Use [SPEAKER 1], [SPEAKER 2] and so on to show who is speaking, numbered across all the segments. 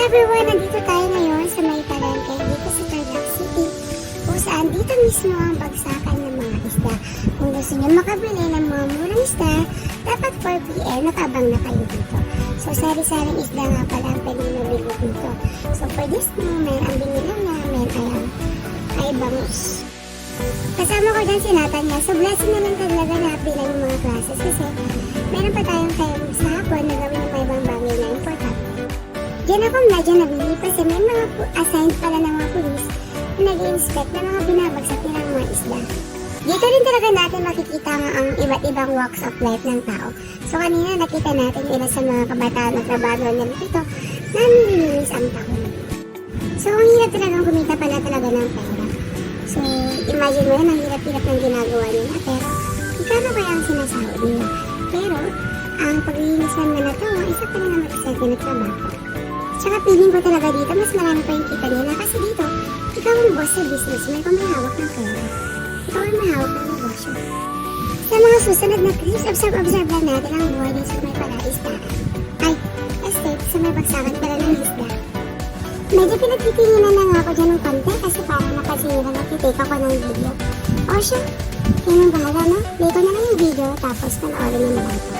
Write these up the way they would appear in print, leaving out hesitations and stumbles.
[SPEAKER 1] everyone! Nandito tayo ngayon sa may palengke dito sa Tarlac City kung saan dito mismo ang bagsakan ng mga isda. Kung gusto nyo makabili ng mga murang isda, dapat 4 PM nakabang na kayo dito. So sari-saring isda nga pala ang pwede nabili dito. So for this moment, ang binilang namin ay bangus. Kasama ko dyan si Natanya. So blessing na lang talaga na bilang yung mga classes kasi meron pa tayong time sa hapon na gawin ng mga ibang bagay na importante. Diyan ako nabili kasi may mga assigned pala ng mga pulis na nag-i-inspect ng mga binabagsak nilang mga isda. Dito rin talaga natin makikita nga ang iba't ibang walks of life ng tao. So kanina nakita natin ilan sa mga kabataan na trabaho nila dito na nililinis ang taon. So ang hirap talagang kumita pala talaga ng pera. So imagine mo yan, ang hirap-hirap ng ginagawa nila pero ikano kaya ang sinasahod nila. Pero ang paglilinis lang na natawa, isa pa rin ang mag-isente na trabaho. Tsaka feeling ko talaga dito, mas marami pa yung kita nila kasi dito, ikaw ang boss sa business mo, ikaw may hawak ng pera. Ikaw ang may hawak ng negosyo. Sa mga susunod na clips, observe lang natin ang buhay dito sa may palaisdaan. Ay, estate sa may bagsakan pala ng isda. Medyo pinagtitinginan na nga ako dyan ng konti kasi parang napasinira na titake ako ng video. O siya, yun ang bahala na. Play ko na lang yung video tapos panoorin nyo na lang ito.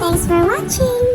[SPEAKER 1] Thanks for watching!